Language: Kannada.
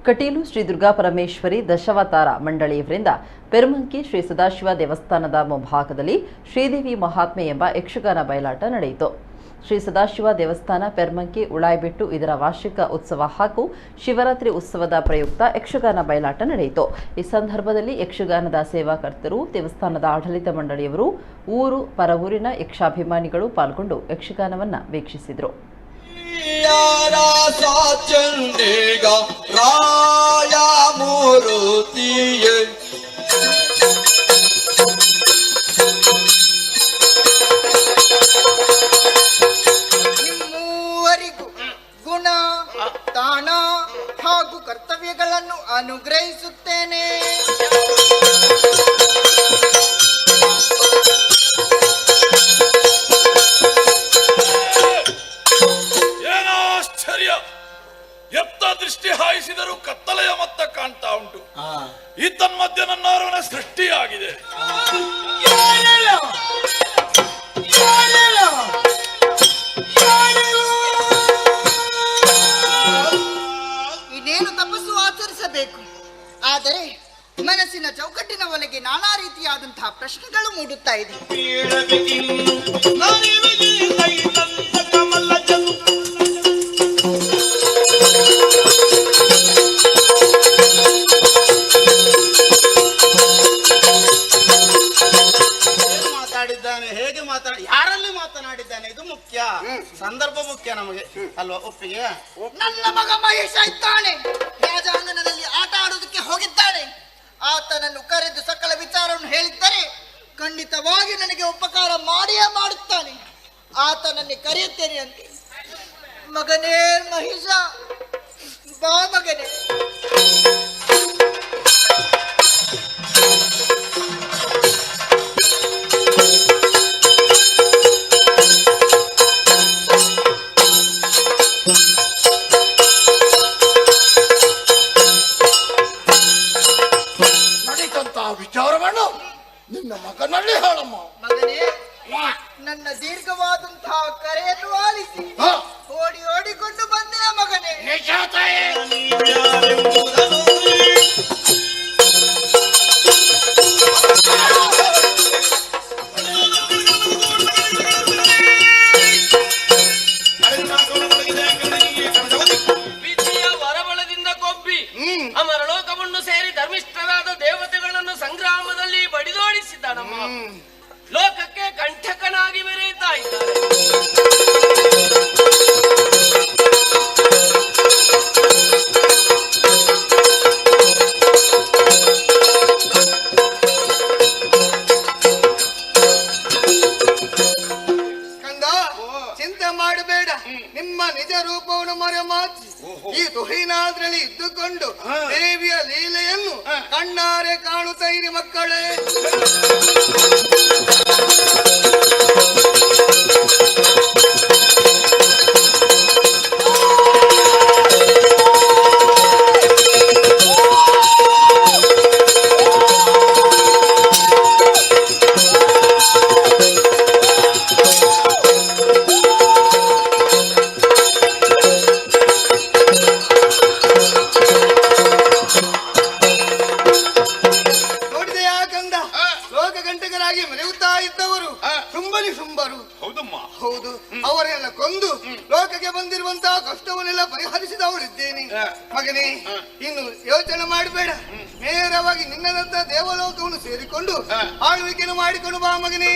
ಕಟೀಲು ಶ್ರೀ ದುರ್ಗಾ ಪರಮೇಶ್ವರಿ ದಶಾವತಾರ ಮಂಡಳಿಯವರಿಂದ ಪೆರ್ಮಂಕಿ ಶ್ರೀ ಸದಾಶಿವ ದೇವಸ್ಥಾನದ ಮುಂಭಾಗದಲ್ಲಿ ಶ್ರೀದೇವಿ ಮಹಾತ್ಮೆ ಎಂಬ ಯಕ್ಷಗಾನ ಬಯಲಾಟ ನಡೆಯಿತು. ಶ್ರೀ ಸದಾಶಿವ ದೇವಸ್ಥಾನ ಪೆರ್ಮಂಕಿ ಉಳಾಯ್ಬಿಟ್ಟು ಇದರ ವಾರ್ಷಿಕ ಉತ್ಸವ ಹಾಗೂ ಶಿವರಾತ್ರಿ ಉತ್ಸವದ ಪ್ರಯುಕ್ತ ಯಕ್ಷಗಾನ ಬಯಲಾಟ ನಡೆಯಿತು. ಈ ಸಂದರ್ಭದಲ್ಲಿ ಯಕ್ಷಗಾನದ ಸೇವಾಕರ್ತರು, ದೇವಸ್ಥಾನದ ಆಡಳಿತ ಮಂಡಳಿಯವರು, ಊರು ಪರವೂರಿನ ಯಕ್ಷಾಭಿಮಾನಿಗಳು ಪಾಲ್ಗೊಂಡು ಯಕ್ಷಗಾನವನ್ನು ವೀಕ್ಷಿಸಿದರು. ನಿಮ್ಮೂವರಿಗೂ ಗುಣ, ತಾಣ ಹಾಗೂ ಕರ್ತವ್ಯಗಳನ್ನು ಅನುಗ್ರಹಿಸುತ್ತೇನೆ. ಎತ್ತ ದೃಷ್ಟಿ ಹಾಯಿಸಿದರೂ ಕತ್ತಲೆಯ ಮೊತ್ತ ಕಾಣ್ತಾ ಉಂಟು. ಈ ತನ್ಮಧ್ಯೆ ನನ್ನವರವನ ಸೃಷ್ಟಿಯಾಗಿದೆ. ಇನ್ನೇನು ತಪಸ್ಸು ಆಚರಿಸಬೇಕು. ಆದರೆ ಮನಸ್ಸಿನ ಚೌಕಟ್ಟಿನ ಒಳಗೆ ನಾನಾ ರೀತಿಯಾದಂತಹ ಪ್ರಶ್ನೆಗಳು ಮೂಡುತ್ತಾ ಇದೆ. ಹೇಗೆ ಯಾರಲ್ಲಿ ಮಾತನಾಡಿದ್ದಾನೆ ಇದು ಮುಖ್ಯ, ಸಂದರ್ಭ ಮುಖ್ಯ ನಮಗೆ ಅಲ್ವಾ? ಒಪ್ಪಿಗೆ. ನನ್ನ ಮಗ ಮಹೇಶ ಇದ್ದಾನೆ, ರಾಜಾಂಗಣದಲ್ಲಿ ಆಟ ಆಡುವುದಕ್ಕೆ ಹೋಗಿದ್ದಾನೆ. ಆತನನ್ನು ಕರೆದು ಸಕಲ ವಿಚಾರವನ್ನು ಹೇಳಿದ್ದರೆ ಖಂಡಿತವಾಗಿ ನನಗೆ ಉಪಕಾರ ಮಾಡಿಯೇ ಮಾಡುತ್ತಾನೆ. ಆತನನ್ನೇ ಕರೆಯುತ್ತೇನೆ ಅಂತೆ. ಮಗನೇ ಮಹೇಶ, ಬಾ ಮಗನೇ. ವಿಚಾರವನ್ನು ನಿನ್ನ ಮಗನಲ್ಲಿ ಹೇಳಮ್ಮ. ಮಗನೇ, ನನ್ನ ದೀರ್ಘವಾದಂತಹ ಕರೆಯನ್ನು ಆಲಿಸಿ ಓಡಿ ಓಡಿಕೊಂಡು ಬಂದೆ ಮಗನೇ. ವಿಧಿಯ ವರಬಲದಿಂದ ಕೊಬ್ಬಿ ಅಮರಲೋಕವನ್ನು ಸೇರಿ ಧರ್ಮಿಷ್ಠರಾದ ದೇವತೆಗಳನ್ನು ಸಂಗ್ರಾಮದಲ್ಲಿ ಬಡಿದೋಡಿಸಿದ್ದ ನಮ್ಮ ಲೋಕಕ್ಕೆ ಕಂಠಕನಾಗಿ ಮೆರೆಯುತ್ತಾ ಇದ್ದಾರೆ. ಕಂದ, ಚಿಂತೆ ಮಾಡಬೇಡ. ನಿಮ್ಮ ನಿಜ ರೂಪವನ್ನು ಮರೆಮಾಚಿ ಈ ತುಹಿನಾದ್ರಲ್ಲಿ ಇದ್ದುಕೊಂಡು ದೇವಿಯ ಲೀಲೆಯನ್ನು ಕಣ್ಣಾರೆ ಕಾಣುತ್ತಾ ಇರಿ ಮಕ್ಕಳೇ. ಮೆರೆಯುತ್ತಾ ಇದ್ದವರು ಶುಂಭನಿ ಶುಂಭರು. ಹೌದು, ಅವರೆಲ್ಲ ಕೊಂದು ಲೋಕಕ್ಕೆ ಬಂದಿರುವಂತಹ ಕಷ್ಟವನ್ನೆಲ್ಲ ಪರಿಹರಿಸಿದವರಿದ್ದೇನೆ. ಮಗನೇ, ಇನ್ನು ಯೋಚನೆ ಮಾಡಬೇಡ. ನೇರವಾಗಿ ನಿನ್ನದಂತ ದೇವಲೋಕವನ್ನು ಸೇರಿಕೊಂಡು ಆಳ್ವಿಕೆಯನ್ನು ಮಾಡಿಕೊಂಡು ಬಾ ಮಗನೇ.